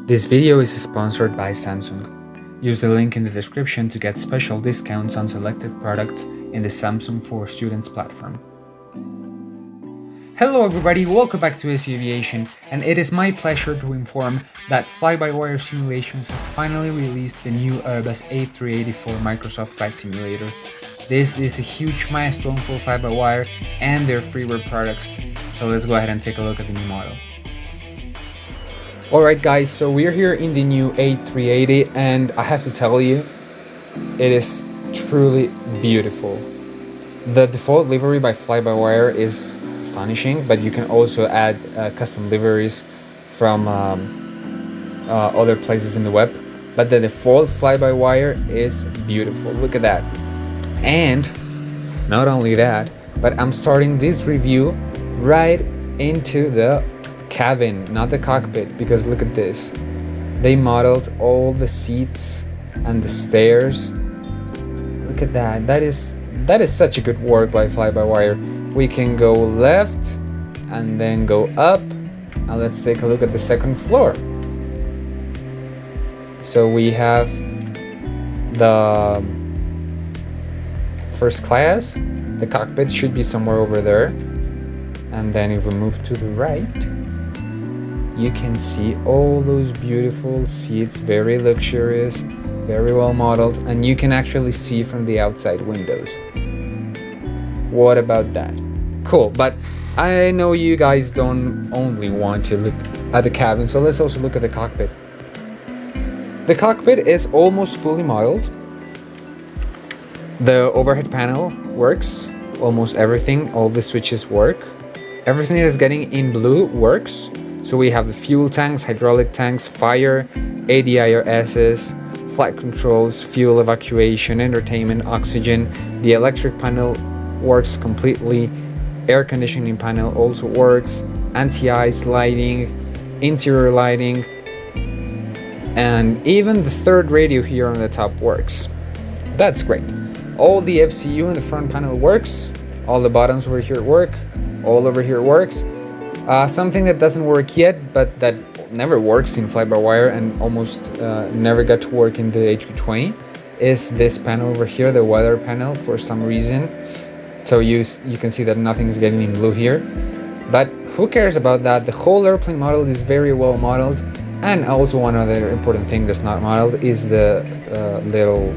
This video is sponsored by Samsung. Use the link in the description to get special discounts on selected products in the Samsung for Students platform. Hello everybody, welcome back to s.c.aviation, and it is my pleasure to inform that Fly-by-Wire Simulations has finally released the new Airbus A380 for Microsoft Flight Simulator. This is a huge milestone for Fly-by-Wire and their freeware products, so let's go ahead and take a look at the new model. Alright guys, so we're here in the new A380 and I have to tell you, it is truly beautiful. The default livery by Fly-by-Wire is astonishing, but you can also add custom liveries from other places in the web. But the default Fly-by-Wire is beautiful, look at that. And not only that, but I'm starting this review right into the cabin, not the cockpit, because look at this. They modeled all the seats and the stairs. Look at that. That is such a good work by Fly-by-Wire. We can go left and then go up. Now let's take a look at the second floor. So we have the first class. The cockpit should be somewhere over there. And then if we move to the right, you can see all those beautiful seats, very luxurious, very well modeled, and you can actually see from the outside windows. What about that? Cool, but I know you guys don't only want to look at the cabin, so let's also look at the cockpit. The cockpit is almost fully modeled. The overhead panel works, almost everything, all the switches work. Everything that is getting in blue works. So we have the fuel tanks, hydraulic tanks, fire, ADIRSs, flight controls, fuel evacuation, entertainment, oxygen. The electric panel works completely. Air conditioning panel also works. Anti-ice lighting, interior lighting, and even the third radio here on the top works. That's great. All the FCU in the front panel works. All the buttons over here work. All over here works. Something that doesn't work yet, but that never works in Fly-by-Wire and almost never got to work in the A320 is this panel over here, the weather panel, for some reason. So you can see that nothing is getting in blue here. But who cares about that? The whole airplane model is very well modeled. And also one other important thing that's not modeled is the little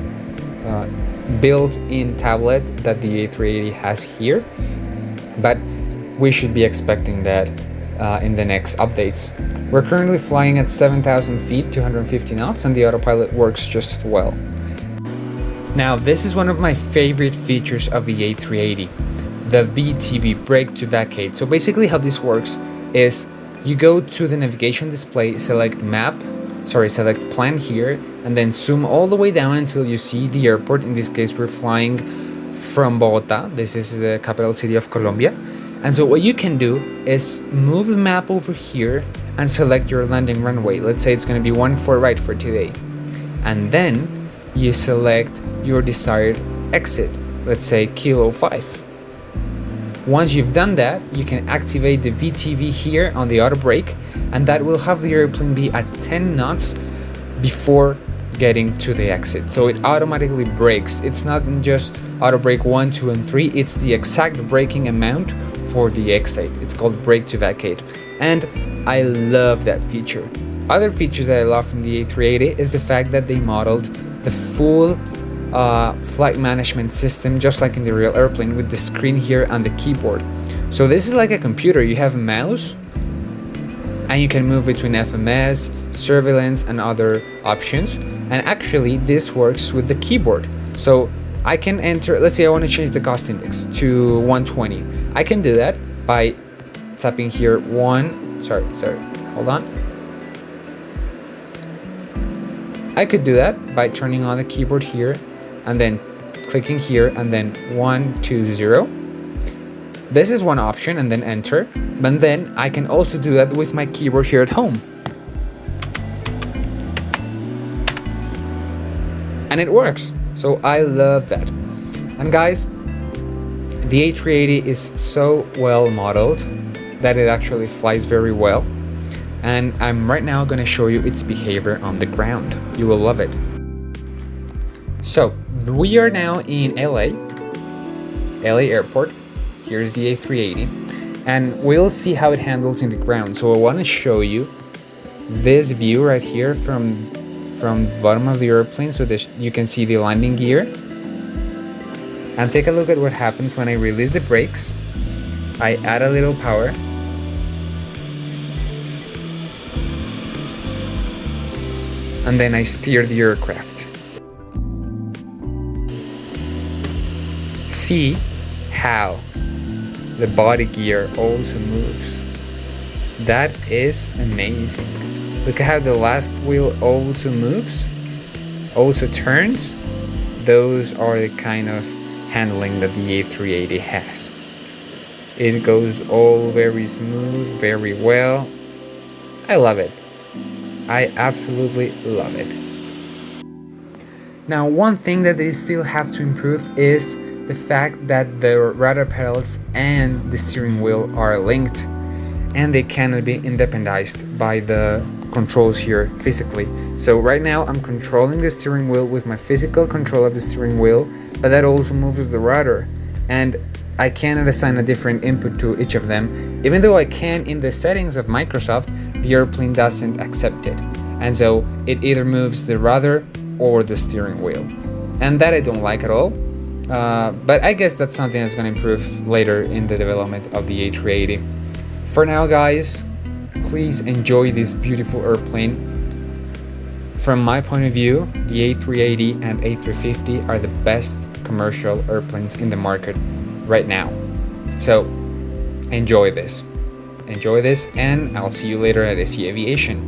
built-in tablet that the A380 has here. But we should be expecting that in the next updates. We're currently flying at 7,000 feet, 250 knots, and the autopilot works just well. Now, this is one of my favorite features of the A380, the VTV, brake to vacate. So basically how this works is you go to the navigation display, select plan here, and then zoom all the way down until you see the airport. In this case, we're flying from Bogota. This is the capital city of Colombia. And so what you can do is move the map over here and select your landing runway. Let's say it's going to be 14 right for today. And then you select your desired exit, let's say Kilo 5. Once you've done that, you can activate the VTV here on the auto brake, and that will have the airplane be at 10 knots before getting to the exit. So it automatically brakes. It's not just auto brake 1, 2, and 3, it's the exact braking amount for the exit. It's called brake to vacate, and I love that feature. Other features that I love from the A380 is the fact that they modeled the full flight management system just like in the real airplane, with the screen here and the keyboard. So this is like a computer. You have a mouse and you can move between FMS, surveillance, and other options. And actually this works with the keyboard. So I can enter, let's say I want to change the cost index to 120. I can do that by tapping here hold on. I could do that by turning on the keyboard here and then clicking here and then 120. This is one option, and then enter. But then I can also do that with my keyboard here at home. And it works. So I love that. And guys, the A380 is so well modeled that it actually flies very well. and I'm right now going to show you its behavior on the ground. You will love it. So we are now in LA Airport. Here's the A380, and we'll see how it handles in the ground. So I want to show you this view right here from the bottom of the airplane, so that you can see the landing gear, and take a look at what happens when I release the brakes. I add a little power, and then I steer the aircraft. See how the body gear also moves. That is amazing. Look at how the last wheel also moves, also turns. Those are the kind of handling that the A380 has. It goes all very smooth, very well. I love it. I absolutely love it. Now, one thing that they still have to improve is the fact that the rudder pedals and the steering wheel are linked, and they cannot be independized by the controls here physically. So right now I'm controlling the steering wheel with my physical control of the steering wheel, but that also moves the rudder, and I cannot assign a different input to each of them. Even though I can in the settings of Microsoft, the airplane doesn't accept it, and so it either moves the rudder or the steering wheel, and that I don't like at all. But I guess that's something that's going to improve later in the development of the A380. For now, guys, please enjoy this beautiful airplane. From my point of view, the A380 and A350 are the best commercial airplanes in the market right now. So enjoy this, and I'll see you later at s.c.aviation.